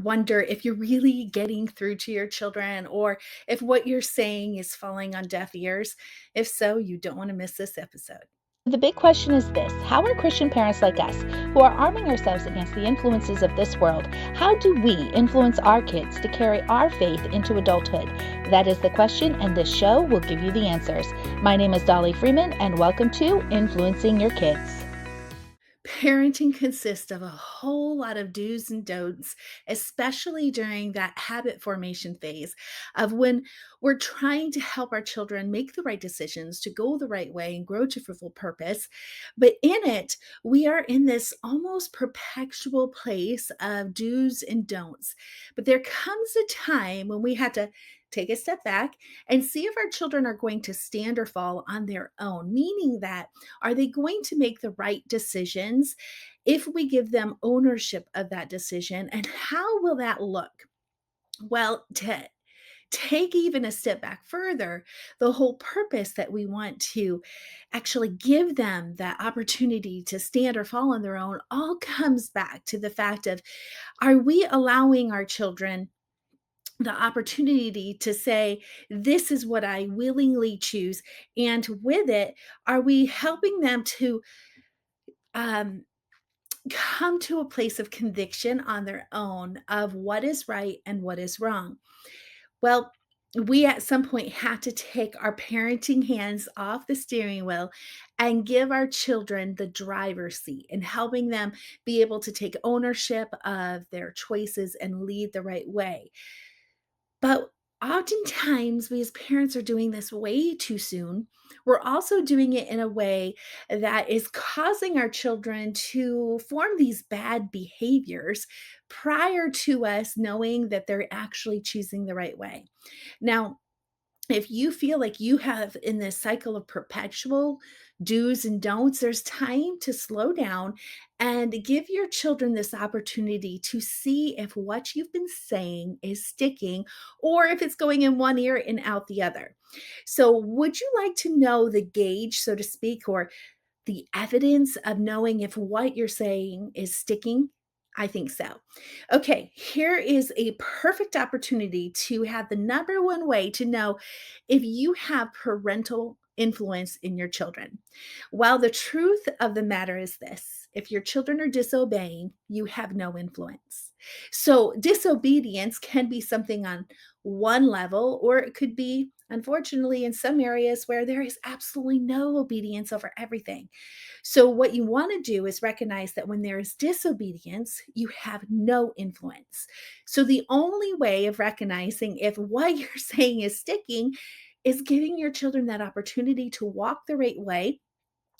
wonder if you're really getting through to your children or if what you're saying is falling on deaf ears. If so, you don't want to miss this episode. The big question is this: how are Christian parents like us, who are arming ourselves against the influences of this world, how do we influence our kids to carry our faith into adulthood? That is the question, and this show will give you the answers. My name is Dolly Freeman, and welcome to Influencing Your Kids. Parenting consists of a whole lot of do's and don'ts, especially during that habit formation phase of when we're trying to help our children make the right decisions to go the right way and grow to fulfill purpose. But in it, we are in this almost perpetual place of do's and don'ts. But there comes a time when we have to take a step back and see if our children are going to stand or fall on their own, meaning that are they going to make the right decisions if we give them ownership of that decision? And how will that look? Well, to take even a step back further, the whole purpose that we want to actually give them that opportunity to stand or fall on their own all comes back to the fact of, are we allowing our children the opportunity to say, this is what I willingly choose? And with it, are we helping them to um, come to a place of conviction on their own of what is right and what is wrong? Well, we at some point have to take our parenting hands off the steering wheel and give our children the driver's seat and helping them be able to take ownership of their choices and lead the right way. But oftentimes, we as parents are doing this way too soon. We're also doing it in a way that is causing our children to form these bad behaviors prior to us knowing that they're actually choosing the right way. Now, if you feel like you have in this cycle of perpetual do's and don'ts, there's time to slow down and give your children this opportunity to see if what you've been saying is sticking or if it's going in one ear and out the other. So, would you like to know the gauge, so to speak, or the evidence of knowing if what you're saying is sticking? I think so. Okay, here is a perfect opportunity to have the number one way to know if you have parental influence in your children. Well, the truth of the matter is this: if your children are disobeying, you have no influence. So, disobedience can be something on one level, or it could be, unfortunately, in some areas where there is absolutely no obedience over everything. So, what you want to do is recognize that when there is disobedience, you have no influence. So, the only way of recognizing if what you're saying is sticking is giving your children that opportunity to walk the right way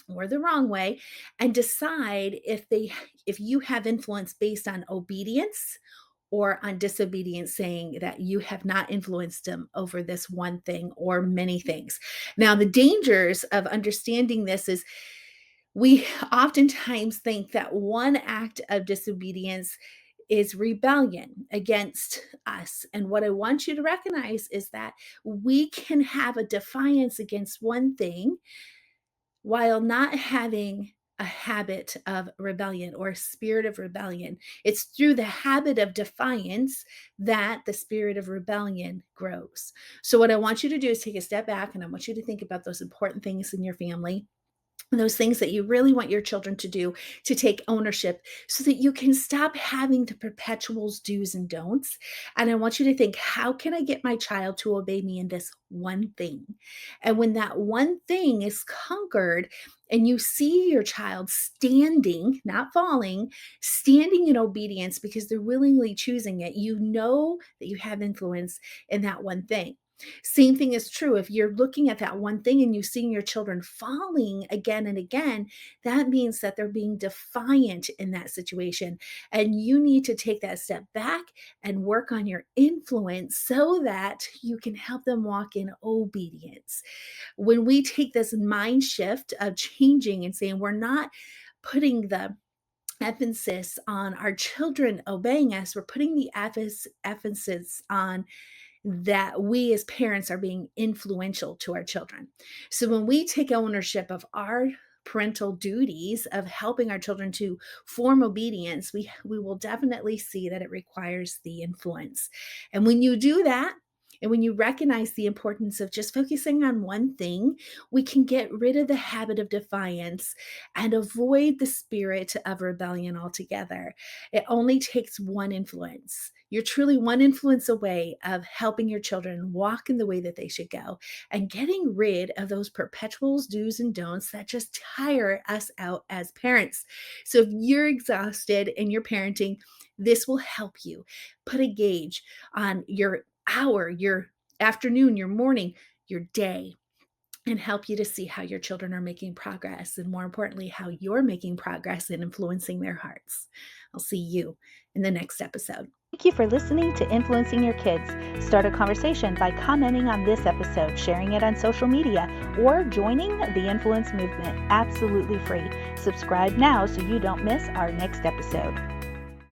or the wrong way and decide if you have influence based on obedience or on disobedience, saying that you have not influenced them over this one thing or many things. Now, the dangers of understanding this is we oftentimes think that one act of disobedience is rebellion against us. And what I want you to recognize is that we can have a defiance against one thing while not having a habit of rebellion or a spirit of rebellion. It's through the habit of defiance that the spirit of rebellion grows. So, what I want you to do is take a step back and I want you to think about those important things in your family, those things that you really want your children to do, to take ownership so that you can stop having the perpetuals do's and don'ts. And I want you to think, how can I get my child to obey me in this one thing? And when that one thing is conquered and you see your child standing, not falling, standing in obedience because they're willingly choosing it, you know that you have influence in that one thing. Same thing is true if you're looking at that one thing and you're seeing your children falling again and again, that means that they're being defiant in that situation. And you need to take that step back and work on your influence so that you can help them walk in obedience. When we take this mind shift of changing and saying, we're not putting the emphasis on our children obeying us, we're putting the emphasis on that we as parents are being influential to our children. So when we take ownership of our parental duties of helping our children to form obedience, we will definitely see that it requires the influence. And when you do that, and when you recognize the importance of just focusing on one thing, we can get rid of the habit of defiance and avoid the spirit of rebellion altogether. It only takes one influence. You're truly one influence away of helping your children walk in the way that they should go and getting rid of those perpetual do's and don'ts that just tire us out as parents. So if you're exhausted in your parenting, this will help you put a gauge on your hour, your afternoon, your morning, your day, and help you to see how your children are making progress. And more importantly, how you're making progress in influencing their hearts. I'll see you in the next episode. Thank you for listening to Influencing Your Kids. Start a conversation by commenting on this episode, sharing it on social media, or joining the Influence Movement absolutely free. Subscribe now so you don't miss our next episode.